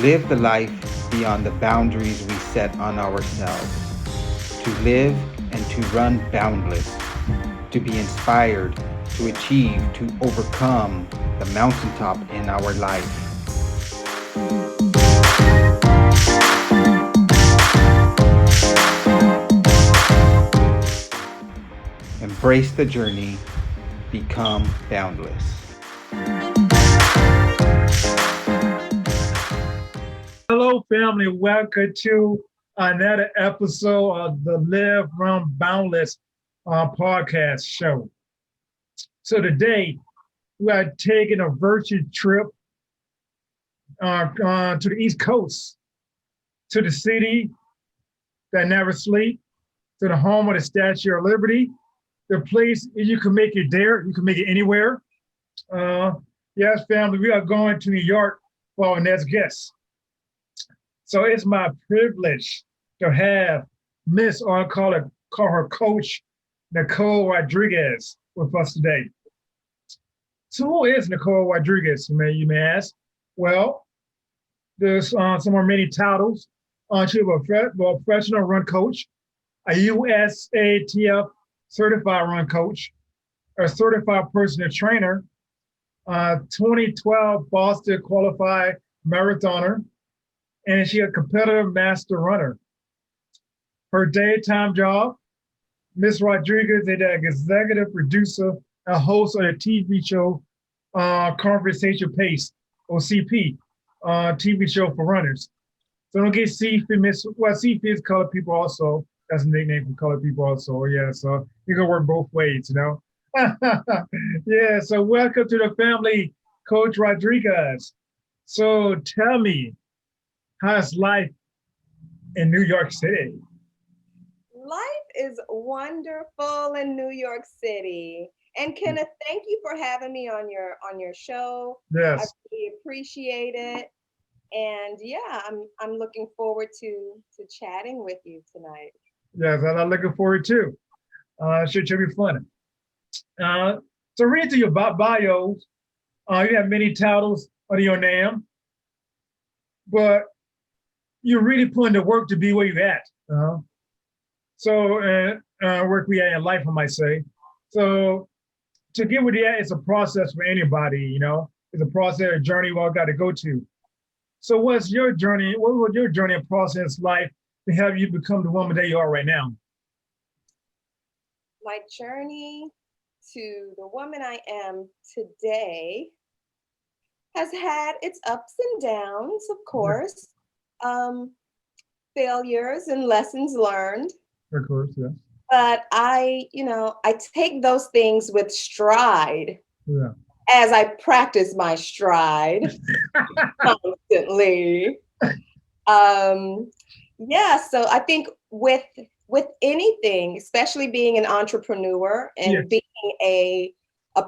live the life beyond the boundaries we set on ourselves, to live and to run boundless, to be inspired, to achieve, to overcome the mountaintop in our life. Embrace the journey, become boundless. Hello, family. Welcome to another episode of the Live Run Boundless podcast show. So today we are taking a virtual trip to the East Coast, to the city that never sleeps, to the home of the Statue of Liberty, the place you can make it there, you can make it anywhere. Uh, yes, family, we are going to New York for our next guest. So it's my privilege to have Miss, or I call her Coach, Nichole Rodriguez with us today. So who is Nichole Rodriguez, you may ask? Well, there's some of many titles. She's a professional run coach, a USATF certified run coach, a certified personal trainer, 2012 Boston qualified marathoner, and she's a competitive master runner. Her daytime job, Miss Rodriguez is an executive producer and host of the TV show Conversation Pace, or CP, TV show for runners. So don't get CP, CP is colored people also. That's a nickname for colored people also. Yeah, so you can work both ways, you know? Yeah, so welcome to the family, Coach Rodriguez. So tell me, how's life in New York City? Life is wonderful in New York City. And Kenneth, thank you for having me on your show. I Yes, really appreciate it. And yeah, I'm looking forward to chatting with you tonight. yes, and I'm looking forward to. Should be fun. Uh, so read through your bios. You have many titles under your name, but you're really putting the work to be where you're at. So work we at in life, I might say. So to get where you're at, it's a process for anybody, you know. It's a process, a journey we all got to go to. So what's your journey? What was your journey and process like to have you become the woman that you are right now? My journey to the woman I am today has had its ups and downs, of Yeah, course, um, failures and lessons learned. of course, yes. But I take those things with stride Yeah. as I practice my stride constantly. Um, yeah, so I think with anything, especially being an entrepreneur and Yes. being a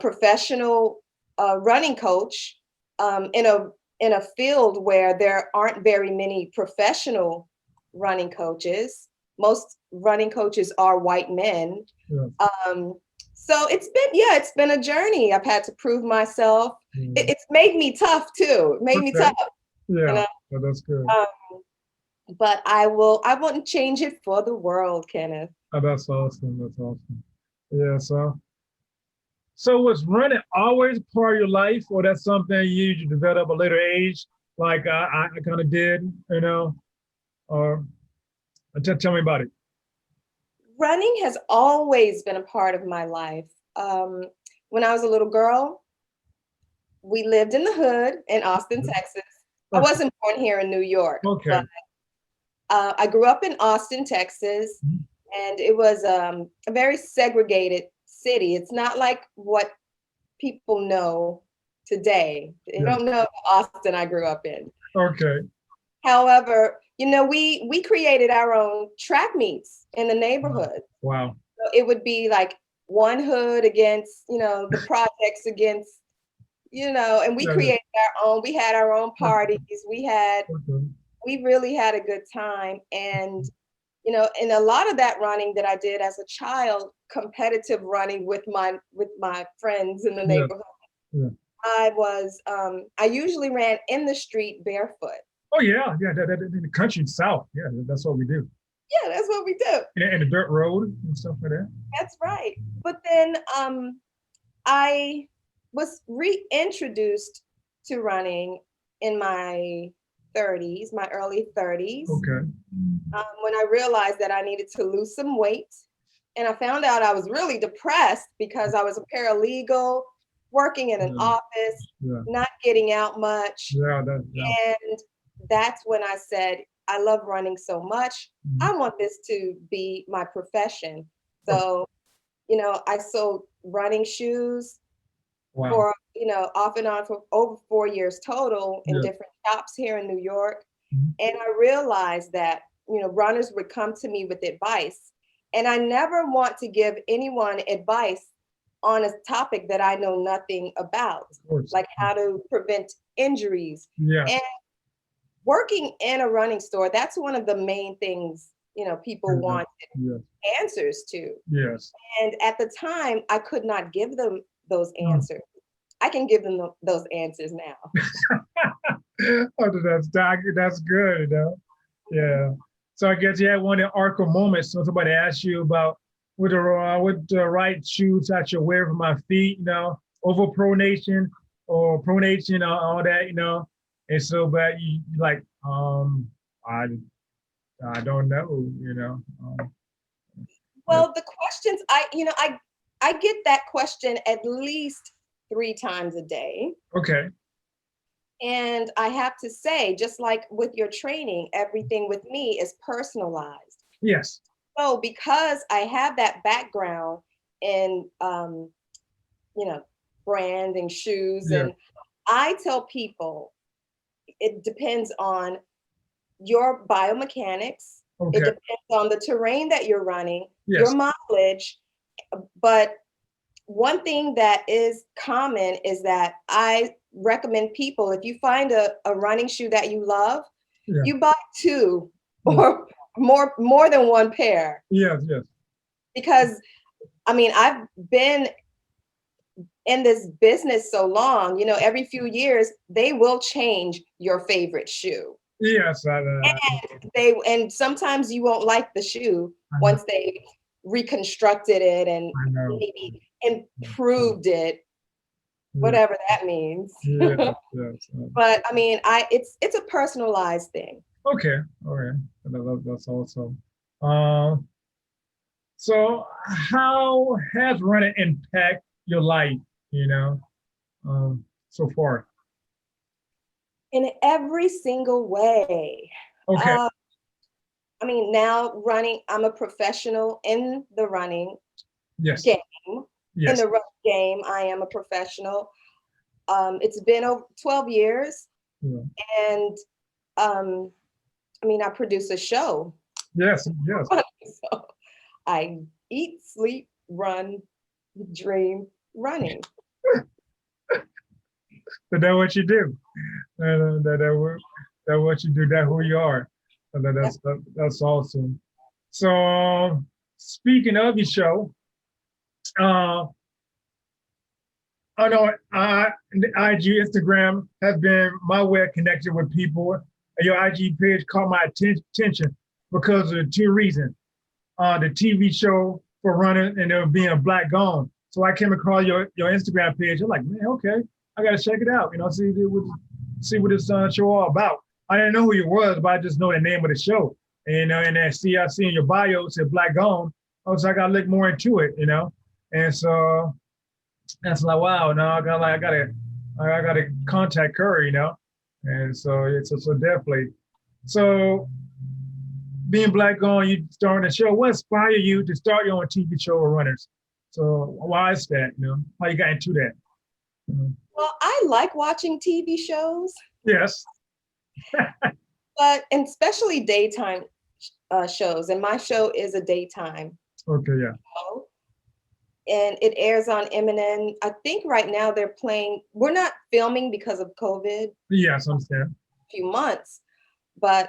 professional running coach in a field where there aren't very many professional running coaches. Most running coaches are white men. Yes. Um, so it's been a journey. I've had to prove myself. Mm. It's made me tough too. It made me Okay. tough, you Yeah. know. Well, that's good. Um, but I wouldn't change it for the world, Kenneth. Oh, that's awesome. That's awesome. Yeah. So was running always part of your life, or that's something you develop at a later age, like I kind of did, you know? Or tell me about it. Running has always been a part of my life. Um, when I was a little girl, we lived in the hood in Austin, Mhm. Texas. I Okay. wasn't born here in New York, but Okay. I grew up in Austin, Texas, Mhm. and it was a very segregated city. It's not like what people know today. They Yes. don't know the Austin I grew up in. Okay. However, we created our own track meets in the Wow. neighborhood. Wow. So it would be like one hood against, the projects against, and we Yeah. Yeah. created our own. We had our own parties. Okay. We really had a good time. And and a lot of that running that I did as a child, competitive running with my friends in the Yeah. neighborhood. Yeah. I usually ran in the street barefoot. Oh yeah, yeah. In the country south, yeah, that's what we do. Yeah, that's what we do. And the dirt road and stuff like that. That's right. But then I was reintroduced to running in my 30s, my early 30s, Okay. when I realized that I needed to lose some weight. And I found out I was really depressed because I was a paralegal, working in an Yeah. office, Yeah. not getting out much. Yeah. And that's when I said, I love running so much. Mhm. I want this to be my profession. Oh, So, I sold running shoes wow. for, off and on for over 4 years total in Yeah. different shops here in New York. Mhm. And I realized that, runners would come to me with advice. And I never want to give anyone advice on a topic that I know nothing about, Of course. like how to prevent injuries. Yeah. And working in a running store, that's one of the main things, people want Yes. answers to. Yes. And at the time, I could not give them those Mm. answers. I can give them those answers now. Oh, that's good, Yeah. So I guess you had one of the arco moments. So somebody asked you about with the right shoes I should wear for my feet, over pronation or pronation, all that, And so, but you like, I don't know, Well, the questions I get that question at least 3 times a day. Okay. And I have to say, just like with your training, everything with me is personalized. Yes. So because I have that background in, branding shoes, Yeah. and I tell people it depends on your biomechanics. Okay. It depends on the terrain that you're running, Yes. your mileage. But one thing that is common is that I recommend people, if you find a running shoe that you love, Yeah. you buy two Yeah. or more than one pair. Yes. Yes. Because I've been in this business so long, every few years they will change your favorite shoe. Yes. And sometimes you won't like the shoe once they reconstructed it and I know. maybe improved it, Yeah. whatever that means. Yes. Yes. But it's a personalized thing. Okay. All right. That's awesome. Um, so how has running impact your life, so far? In every single way. Okay. Now running, I'm a professional in the running Yes. game. Yes. In the running game, I am a professional. It's been over 12 years. Yeah. And I produce a show. Yes. Yes. So I eat, sleep, run, dream, running. So that's what you do. That's what you do. That's who you are. And that's awesome. So speaking of your show, I know the IG, Instagram has been my way of connecting with people. And your IG page caught my attention because of 2 reasons. The TV show for running and there being a black gone. So I came across your Instagram page. I'm like, man, okay, I gotta check it out. See what this show all about. I didn't know who you was, but I just know the name of the show. And then I see in your bio it said Black Gone. I was like, I gotta look more into it, And so that's like, wow, now I gotta contact her, And so it's so definitely. So being Black Gone, you starting a show. What inspired you to start your own TV show of runners? So why is that? How you got into that? Well, I like watching TV shows. Yes. And especially daytime shows. And my show is a daytime Okay, yeah. show. And it airs on MNN. I think right now we're not filming because of COVID. Yes, I understand. A few months. But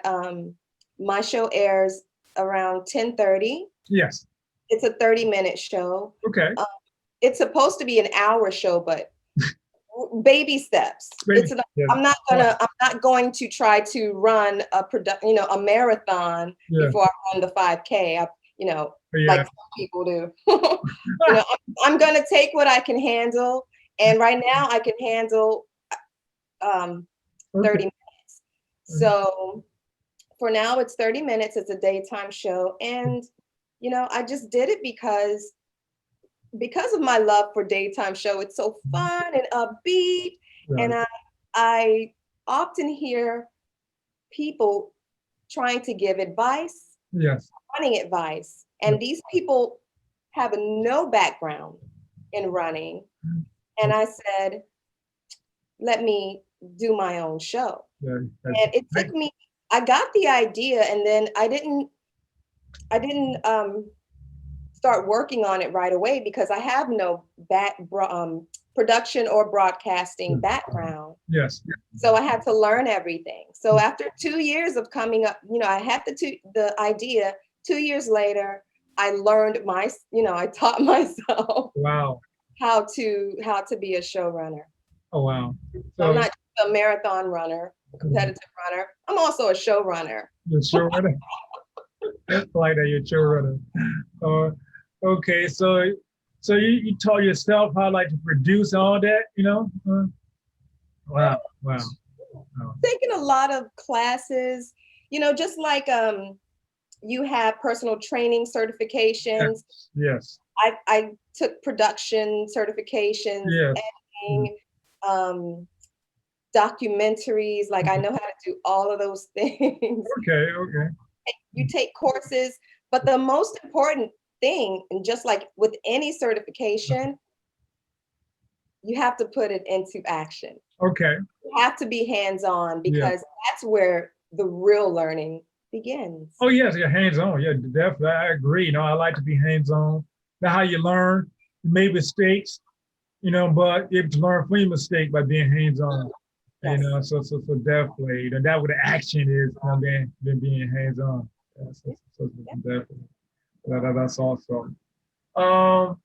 my show airs around 10:30. Yes. It's a 30-minute show. Okay. It's supposed to be an hour show, but baby steps. Baby steps. I'm not going to try to run a marathon before I run the 5K. Like some people do. I'm going to take what I can handle. And right now I can handle 30 minutes. So for now it's 30 minutes. It's a daytime show. And, I just did it because of my love for daytime show. It's so fun and upbeat. Right. And I often hear people trying to give advice, running advice. And these people have no background in running. And I said, let me do my own show. And it took me, I got the idea, and then I didn't start working on it right away because I have no production or broadcasting background. Yes. So I had to learn everything. So after 2 years of coming up, I had the idea. 2 years later, I learned I taught myself. Wow. How to be a showrunner. Oh wow. So I'm not just a marathon runner, a competitive runner. I'm also a showrunner. You're a showrunner. Like that, you're a showrunner. Okay, so you taught yourself how to produce all that, Wow. Taking a lot of classes, just like you have personal training certifications. Yes. I took production certifications, editing, documentaries. Like I know how to do all of those things. Okay. You take courses, but the most important thing, and just like with any certification, you have to put it into action. Okay. You have to be hands-on because that's where the real learning begins. Oh yes, yeah, hands-on. Yeah, definitely. I agree. I like to be hands-on. That's how you learn. You make mistakes, but you have to learn from your mistake by being hands-on. Yes. So definitely, that what the action is, being hands-on. So definitely. That's awesome. Of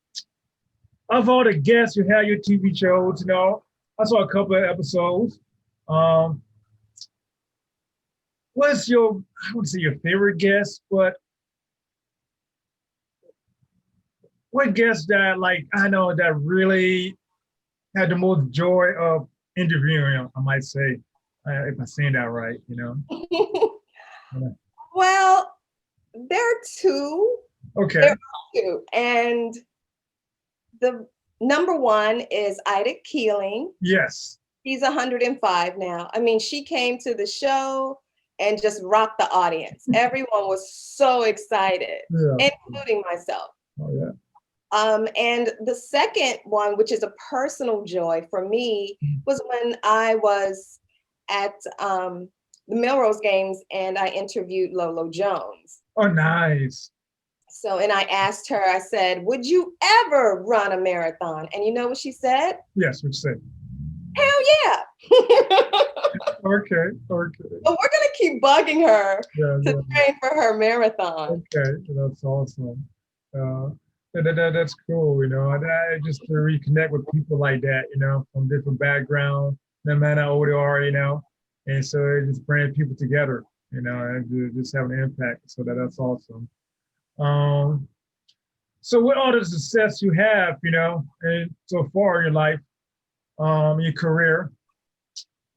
all the guests you had your TV shows, I saw a couple of episodes. What's I wouldn't say your favorite guest, but what guest that I know that really had the most joy of interviewing, I might say, if I'm saying that right, Well, there are two. Okay. There are two. And the number one is Ida Keeling. Yes. She's 105 now. I mean, she came to the show and just rocked the audience. Everyone was so excited, including myself. Oh, yeah. And the second one, which is a personal joy for me, was when I was at the Melrose Games and I interviewed Lolo Jones. Oh, nice. So, and I asked her, I said, would you ever run a marathon? And you know what she said? Yes, what she said? Hell yeah. Okay. But we're going to keep bugging her to train for her marathon. Okay, that's awesome. That's cool, and I just to reconnect with people like that, from different backgrounds, no matter how old they are, and so it just brings people together, and just have an impact. So that's awesome. So with all the success you have, and so far in your life, your career,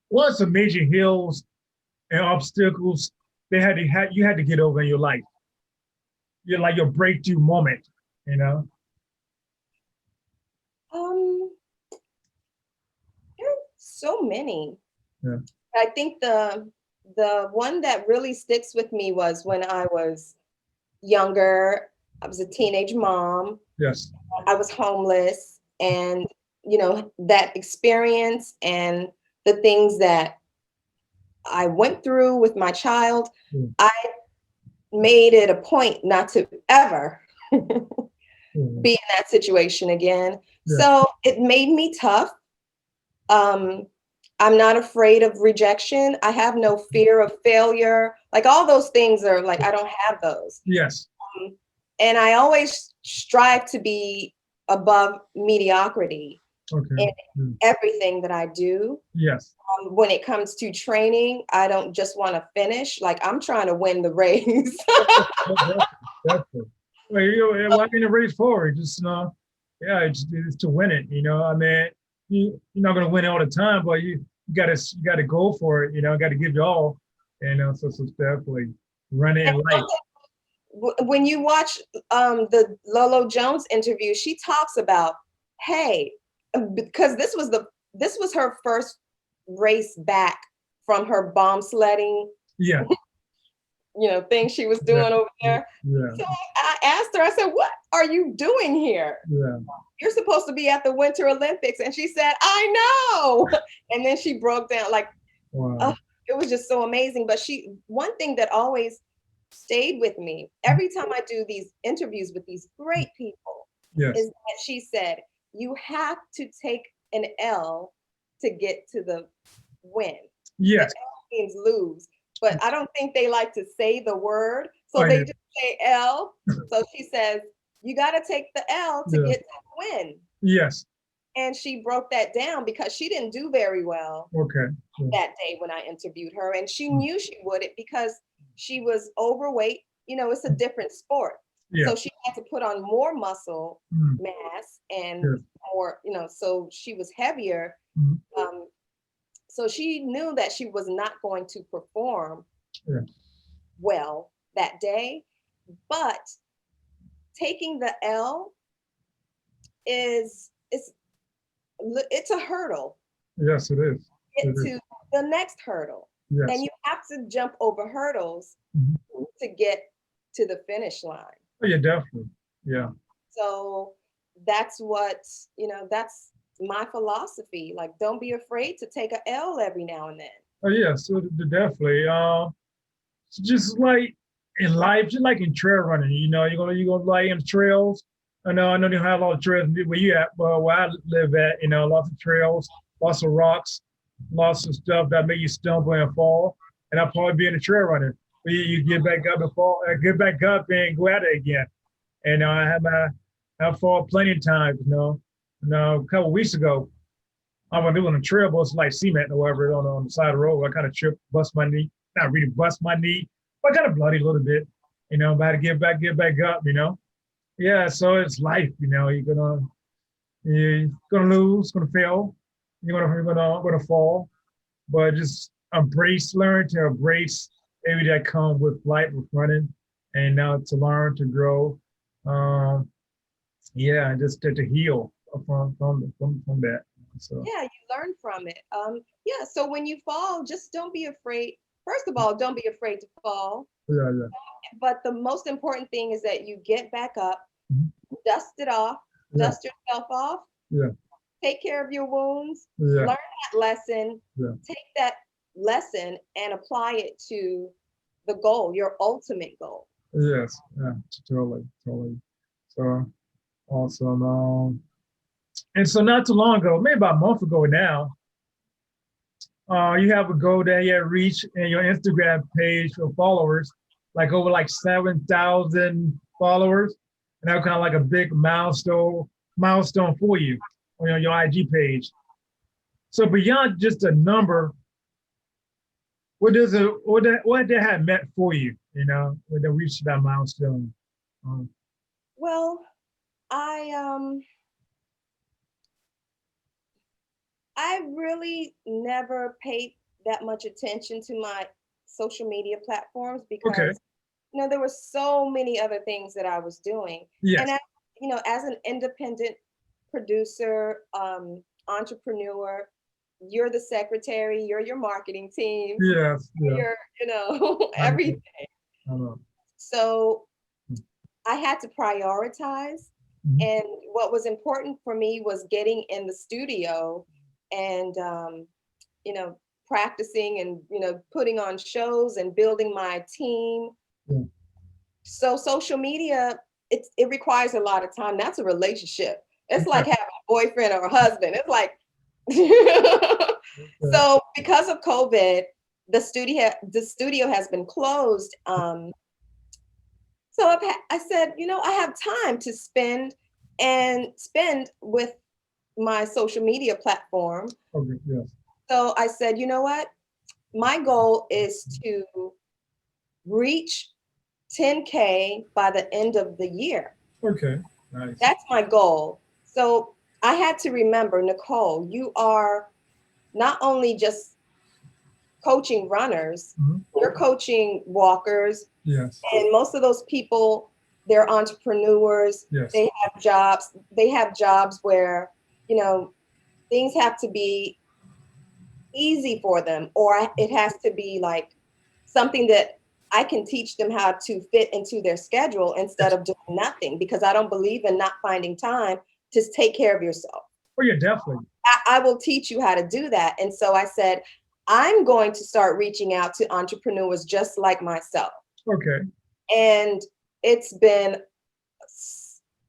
what are some major hills and obstacles you had to get over in your life? Your breakthrough moment. There are so many. Yeah. I think the one that really sticks with me was when I was younger. I was a teenage mom. Yes. I was homeless, and that experience and the things that I went through with my child, I made it a point not to ever be in that situation again. Yeah. So it made me tough. I'm not afraid of rejection. I have no fear of failure. All those things are I don't have those. Yes. And I always strive to be above mediocrity. Okay. in everything that I do. Yes. When it comes to training, I don't just want to finish. Like I'm trying to win the race. Definitely. Definitely. Well, why in the race forward? Just yeah, it's to win it. I mean, you're not gonna win all the time, but you gotta go for it. Got to give you all. So it's definitely running in life. When you watch the Lolo Jones interview, she talks about, hey, because this was her first race back from her bomb sledding, Yeah. thing she was doing over there. Yeah. So I asked her, I said, what are you doing here? Yeah. You're supposed to be at the Winter Olympics. And she said, I know. And then she broke down like, Wow. it was just so amazing. But one thing that always stayed with me every time I do these interviews with these great people Yes. is that she said, you have to take an L to get to the win. Yes. The L means lose, but I don't think they like to say the word. So Oh, they yeah. just say L. So she says, you got to take the L to Yeah. get to the win. Yes. And she broke that down because she didn't do very well Okay. Yeah. that day when I interviewed her. And she knew she would it because she was overweight. It's a different sport. Yeah. So she had to put on more muscle mass and Yes. more, so she was heavier. Mhm. So she knew that she was not going to perform Yeah. well that day. But taking the L it's a hurdle. Yes, it is. Get It is. to the next hurdle. Yes. And you have to jump over hurdles Mhm. to get to the finish line. Oh, yeah, definitely. Yeah. So that's that's my philosophy. Like, don't be afraid to take a L every now and then. Oh, yeah. So definitely. Just like in life, just like in trail running, you're gonna like in trails. I know they have a lot of trails where you at, but where I live at, lots of trails, lots of rocks, lots of stuff that make you stumble and fall. And I'll probably be in a trail runner. But you get back up and fall, get back up and go at it again. And I've fallen plenty of times, a couple of weeks ago, I was doing a trail, but it's like cement or whatever on the side of the road. I kind of tripped, bust my knee. Not really bust my knee, but kind of bloody a little bit, about to get back up, Yeah, so it's life, you're gonna lose, gonna fail, you're gonna fall, but just learn to embrace everything that comes with life, with running, and now to learn to grow, yeah, and just to heal from that. So Yeah, you learn from it. Yeah, so when you fall, just don't be afraid. First of all, don't be afraid to fall. yeah, yeah, But the most important thing is that you get back up, Mhm. dust it off, Yeah. dust yourself off, Yeah. take care of your wounds, Yeah. learn that lesson, Yeah. take that lesson and apply it to the goal, your ultimate goal. Yes, yeah, totally, totally. So awesome. And so not too long ago, maybe about a month ago now, you have a goal that you have reached in your Instagram page for followers, like over like 7,000 followers, and that was kind of like a big milestone for you on your IG page. So beyond just a number, what that had meant for you, when they reached that milestone? Um, Well, I really never paid that much attention to my social media platforms okay. because there were so many other things that I was doing. Yes. And as an independent producer, entrepreneur, you're the secretary, you're your marketing team, Yes. Yeah. you're, I everything. know. So I had to prioritize. Mhm. And what was important for me was getting in the studio and, practicing and, putting on shows and building my team. Yeah. So social media, it requires a lot of time. That's a relationship. It's like having a boyfriend or a husband. It's like, so because of COVID, the studio has been closed. So I said, I have time to spend with my social media platform. Okay, yes. So I said, you know what? My goal is to reach 10K by the end of the year. Okay, nice. That's my goal. So I had to remember, Nichole, you are not only just coaching runners, Mhm. you're coaching walkers, Yes, and most of those people, they're entrepreneurs. yes, They have jobs. They have jobs where, you know, things have to be easy for them, or it has to be like something that I can teach them how to fit into their schedule instead yes. of doing nothing, because I don't believe in not finding time to take care of yourself. Oh yeah, definitely. I will teach you how to do that. And so I said, I'm going to start reaching out to entrepreneurs just like myself. Okay. And it's been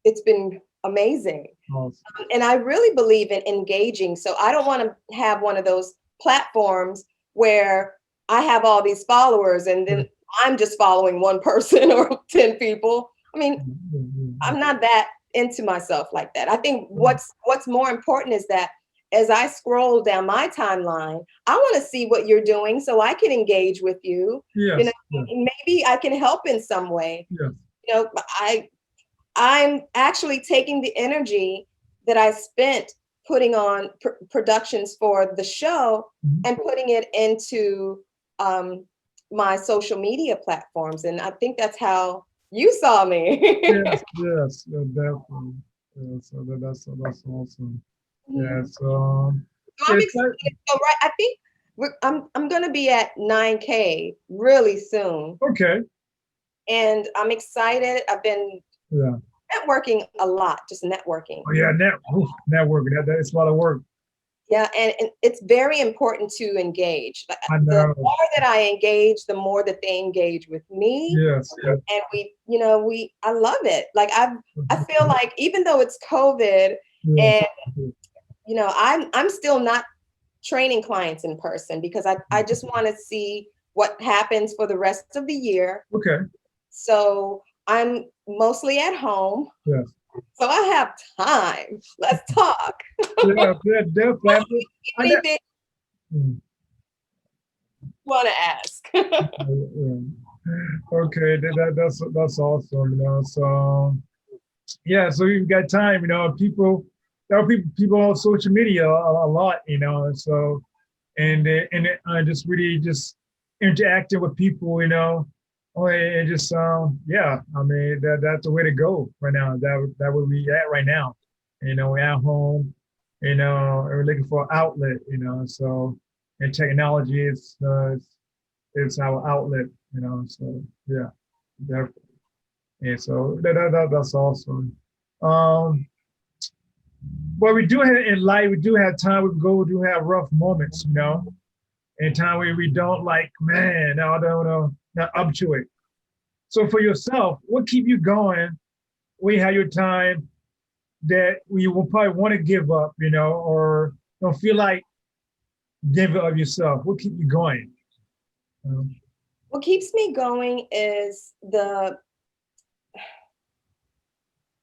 it's been amazing. Awesome. And I really believe in engaging. So I don't want to have one of those platforms where I have all these followers and then I'm just following one person or 10 people. I mean, I'm not that into myself like that. I think what's more important is that as I scroll down my timeline, I want to see what you're doing so I can engage with you. Yes. You know, Yes. maybe I can help in some way. Yes. You know, I'm actually taking the energy that I spent putting on productions for the show and putting it into my social media platforms. And I think that's how you saw me. Yes. Yes. Yeah, definitely. Yeah, so that's awesome. Yes. So I'm It's excited. So right, I think I'm gonna be at 9K really soon, okay. and I'm excited. I've been Yeah. networking a lot, just networking. Oh yeah. Networking. That's a lot of work. Yeah, and it's very important to engage. I The know. more that I engage, the more that they engage with me, Yes. Yes. and I love it. Like I feel like even though it's COVID, Yes. and I'm still not training clients in person because I just want to see what happens for the rest of the year. Okay. So I'm mostly at home. Yes. So I have time. Let's talk. Yeah. Yeah. Definitely. Anything Mm. you want to ask? Yeah. Okay. That's awesome. So yeah. So you've got time. There are people on social media a lot. So and just really just interacting with people, and just yeah, I mean that's the way to go right now. That where we at right now. We're at home, and we're looking for an outlet, so and technology is our outlet, so yeah, definitely. And so that's awesome. Um, but we do have in life, we do have time we go, we do have rough moments, and time where we don't like, man, I don't know, not up to it. So for yourself, what keep you going when you have your time that you will probably want to give up, or don't feel like giving up yourself? What keep you going? What keeps me going is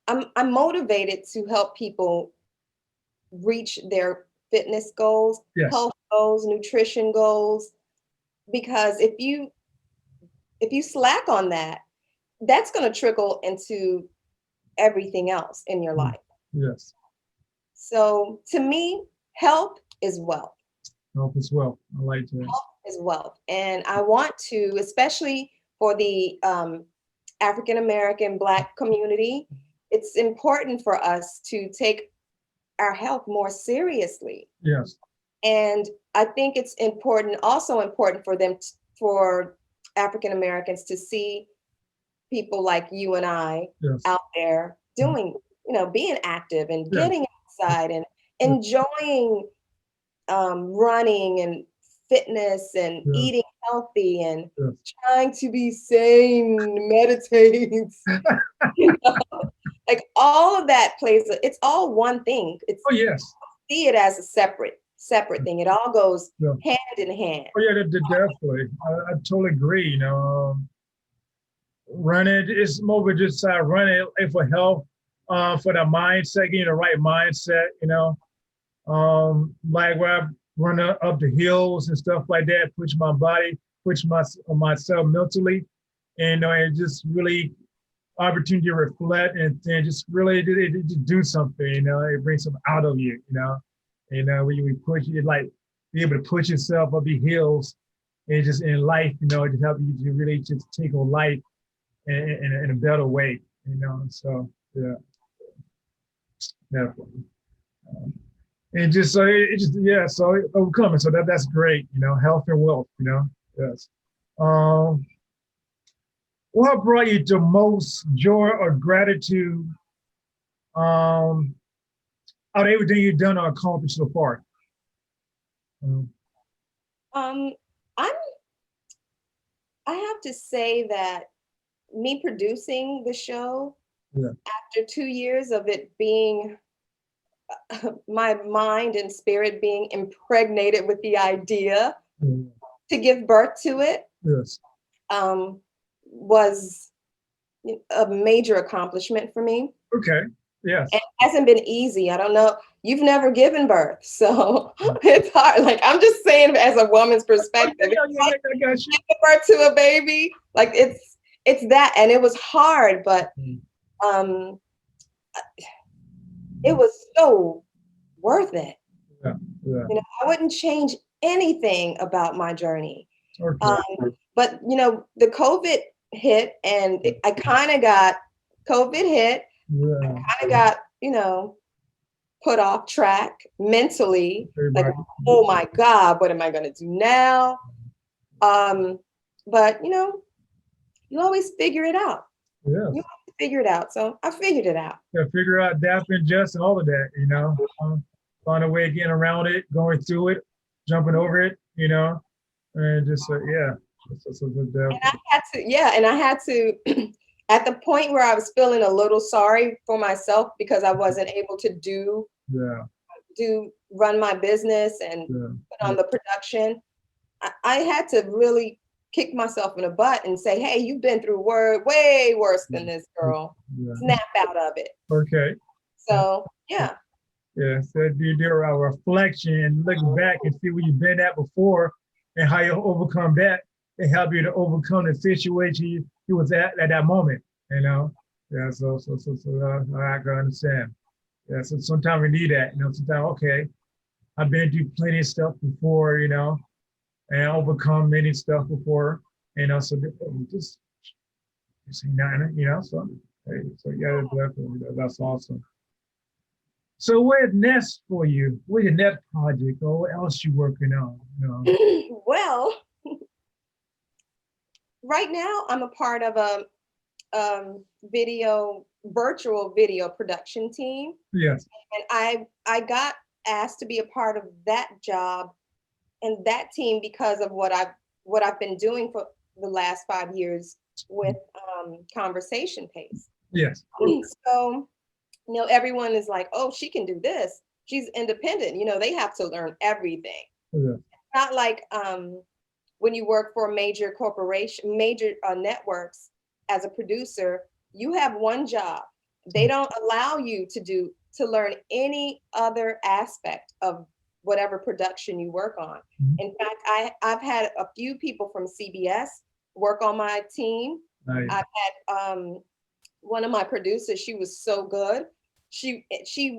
I'm motivated to help people reach their fitness goals, Yes. health goals, nutrition goals. Because if you slack on that, that's going to trickle into everything else in your life. Yes. So to me, health is wealth. Health as well. I like that. Health is wealth. And I want to, especially for the African American Black community, it's important for us to take our health more seriously. Yes. And I think it's also important for for African Americans to see people like you and I Yes. out there doing, being active and Yeah. getting outside and enjoying running and fitness and eating healthy and trying to be sane, meditate. Like all of that it's all one thing. Oh yes. See it as a separate thing. It all goes hand in hand. Oh yeah, definitely. I totally agree. Running is more than just running for health, for the mindset, getting the right mindset. Like where I run up the hills and stuff like that, push my body, push myself mentally, and just really opportunity to reflect and just really do something. It brings something out of you. When we push it, like be able to push yourself up the hills, and just in life, it just help you to really just take on life in a better way. So yeah, definitely. And just so it just yeah, so overcoming. So that's great. Health and wealth. Yes. Um, what brought you the most joy or gratitude out of everything you've done or accomplished so far? Um, Um, I'm I have to say that me producing the show yeah. after 2 years of it being my mind and spirit being impregnated with the idea Yeah. to give birth to it Yes. um, was a major accomplishment for me. Okay. Yes. And it hasn't been easy. I don't know. You've never given birth, so it's hard. Like I'm just saying, as a woman's perspective, Yeah, I got you. give birth to a baby, like it's that, and it was hard, but um, it was so worth it. Yeah. Yeah. I wouldn't change anything about my journey. Okay. But the COVID hit, and I kind of got COVID hit. Yeah. I got put off track mentally. Like, Everybody. oh my God, what am I going to do now? But you always figure it out. Yes. You always figure it out. So I figured it out. Yeah, figure out, adapt, and adjust, and all of that. Find a way of getting around it, going through it, jumping over it. And just yeah. So And I had to, yeah, and I had to, at the point where I was feeling a little sorry for myself because I wasn't able to run my business and put on the production. I had to really kick myself in the butt and say, hey, you've been through way worse than this, girl. Snap out of it. Okay. So yeah. Yeah, so you do a reflection and look back and see where you've been at before and how you overcome that and help you to overcome the situation you was at that moment. Yeah, so I can understand. Yeah, so sometimes we need that. Sometimes okay, I've been through plenty of stuff before, and overcome many stuff before, so just so hey, so yeah, definitely that's awesome. So where's next for you? Where's your next project or what else you working on? Well, right now I'm a part of a virtual video production team. Yes. And I got asked to be a part of that job and that team because of what I've been doing for the last 5 years with Conversation Pace. Yes. So, everyone is like, oh, she can do this. She's independent. They have to learn everything. Yeah. Not like when you work for a major corporation, major networks as a producer, you have one job. They don't allow you to learn any other aspect of whatever production you work on. Mm-hmm. In fact, I've had a few people from CBS work on my team. Nice. I've had one of my producers, she was so good. She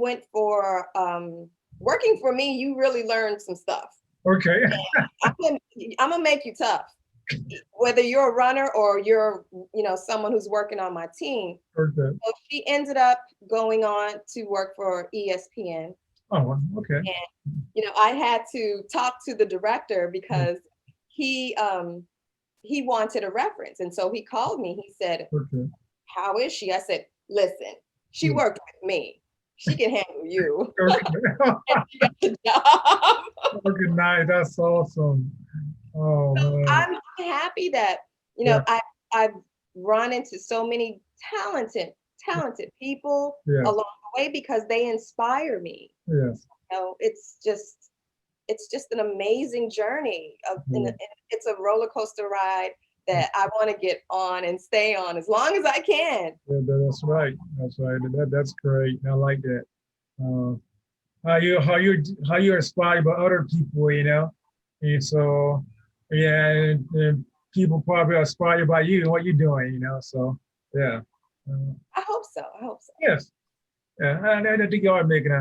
went for working for me, you really learned some stuff. Okay. I'm gonna make you tough. Whether you're a runner or you're, someone who's working on my team. Okay. So she ended up going on to work for ESPN. Oh, okay. And, I had to talk to the director because he wanted a reference. And so he called me. He said, okay. How is she? I said, listen, she worked with me. She can handle you. Okay. Okay, nice. That's awesome. Oh, so man. I'm happy that, I've run into so many talented people along the way because they inspire me. Yes. It's just an amazing journey. It's a roller coaster ride that I want to get on and stay on as long as I can. Yeah, that's right. That's right. That's great. I like that. how you're inspired by other people, and so yeah, and people probably are inspired by you and what you're doing, so yeah. I hope so. I hope so. Yes, yeah, I think y'all are making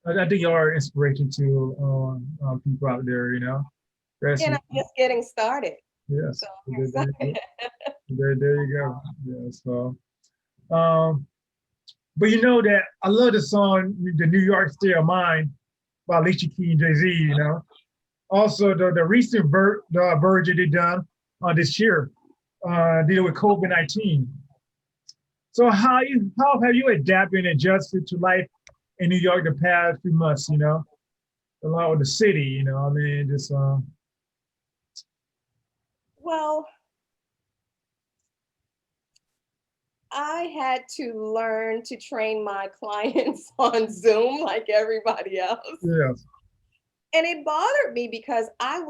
I think y'all are inspiration to people out there, That's, And I'm just getting started. yes, So I'm excited. there you go. Yeah, so um, but that I love the song "The New York State of Mine" by Alicia Keys and Jay Z. Also, the recent the version they done this year, dealing with COVID-19. So how have you adapted and adjusted to life in New York the past few months? Along with the city. I mean, just Well, I had to learn to train my clients on Zoom like everybody else. yes, And it bothered me because I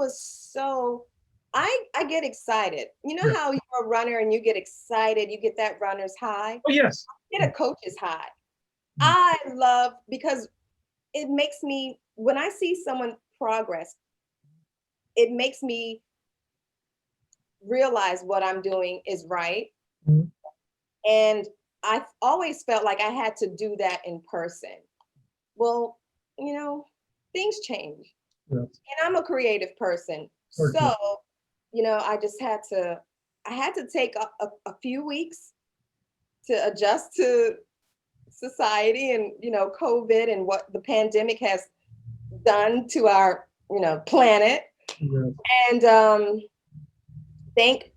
get excited. You know yes, how you're a runner and you get excited, you get that runner's high, oh yes, you get a coach's high. mm, I love because it makes me, when I see someone progress, it makes me realize what I'm doing is right. mm, And I've always felt like I had to do that in person. Well, you know, things change. yes, And I'm a creative person. okay, So, I had to take a few weeks to adjust to society and, COVID and what the pandemic has done to our, planet. yes, And think,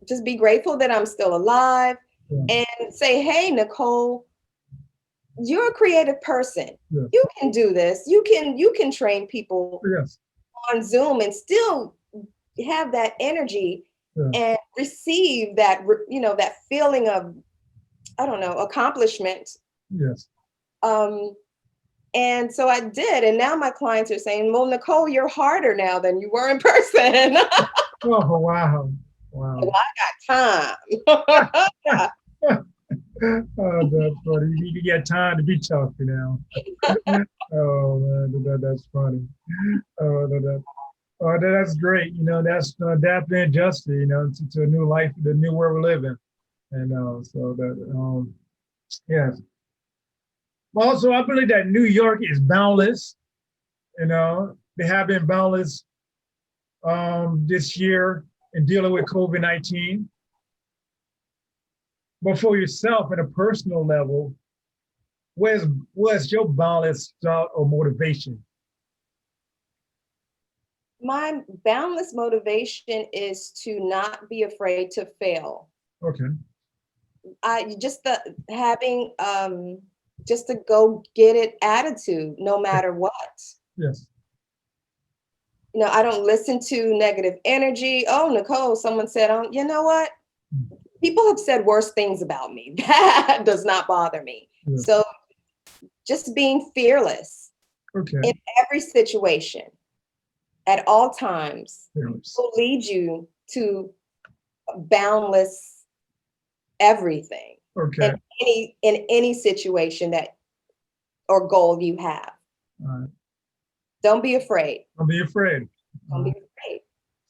just be grateful that I'm still alive yeah, and say, hey, Nichole, you're a creative person. yes, You can do this. You can train people yes, on Zoom and still have that energy yeah, and receive that feeling of, I don't know, accomplishment. yes. Um, and so I did, and now my clients are saying, "Well, Nichole, you're harder now than you were in person." Oh wow, wow. Well, I got time. Oh, that's funny. You get time to be tough, Oh man, that's funny. Oh, that's great. That's adapting and adjusting, to a new life, the new world we live in. And so that, yes. Well, also, I believe that New York is boundless. They have been boundless this year in dealing with COVID-19. But for yourself, at a personal level, where's your boundless thought or motivation? My boundless motivation is to not be afraid to fail. Okay. I just the having just to go get it attitude no matter what. Yes. I don't listen to negative energy. Oh, Nichole, someone said, "Oh, you know what? Mm. People have said worse things about me." That does not bother me. Yes. So just being fearless Okay. in every situation at all times Fearless. will lead you to boundless everything Okay. in any situation that or goal you have. All right. Don't be afraid. Don't be afraid. Don't be afraid.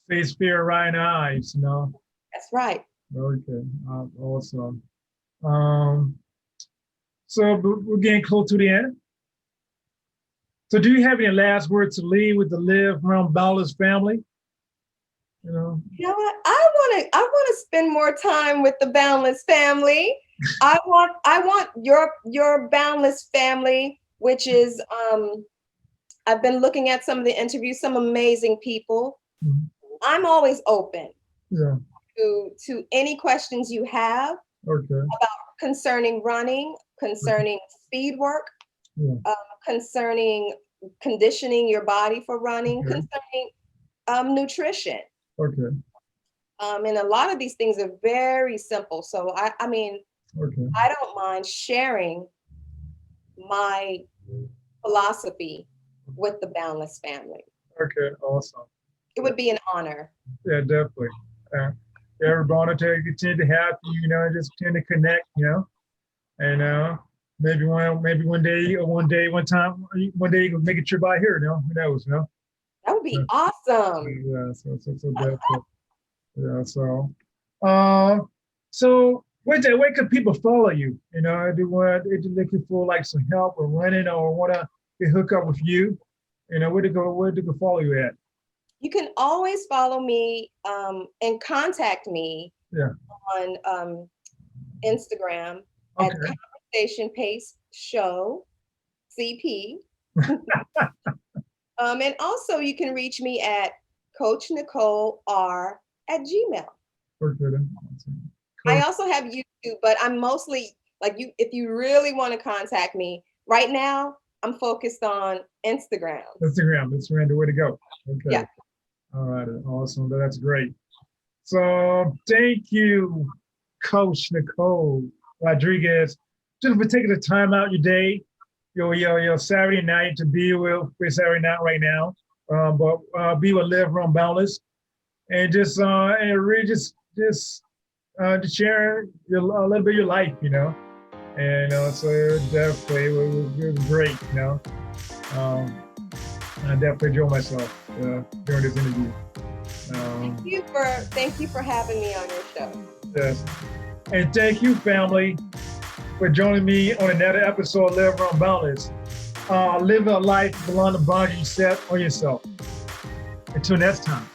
Face fear right in the eyes, That's right. Okay. Awesome. Um, so we're getting close to the end. So do you have any last words to leave with the Live Around Boundless family? You know what? I want to spend more time with the Boundless family. I want your Boundless family, which is I've been looking at some of the interviews, some amazing people. Mhm. I'm always open Yeah. to any questions you have Okay. concerning running, concerning speed work, Yeah. concerning conditioning your body for running, Okay. concerning nutrition. Okay. And a lot of these things are very simple. So I mean, Okay. I don't mind sharing my philosophy with the Boundless family. Okay. Awesome. It would be an honor. Yeah, definitely. Everybody to continue to have you, just tend to connect, and maybe one day, or one day you can make a trip out here. You know, who knows? You know. That would be Yeah. awesome. Yeah. So that's it. Yeah. So where could people follow you? You know, if they're looking for like some help or running or want to hook up with you, you know, where to go follow you at? You can always follow me and contact me Yeah. on Instagram at Okay. Conversation Pace Show, CP. And also you can reach me at Coach Nichole R at Gmail. Awesome. I Cool. also have YouTube, but I'm mostly like you. If you really want to contact me right now, I'm focused on Instagram. Instagram, the way to go. Yeah. Okay. All right. Awesome. That's great. So thank you, Coach Nichole Rodriguez, just for taking the time out your day, your Saturday night to be with Saturday night right now, but be with Live Run Boundless, and just and really just to share a little bit of your life, you know. And so definitely it was great, you know. Um, I definitely enjoyed myself during this interview. Thank you for having me on your show. Yes. And thank you, family, for joining me on another episode of Live Run Boundless. Live a life beyond the boundaries you set on yourself. Until next time.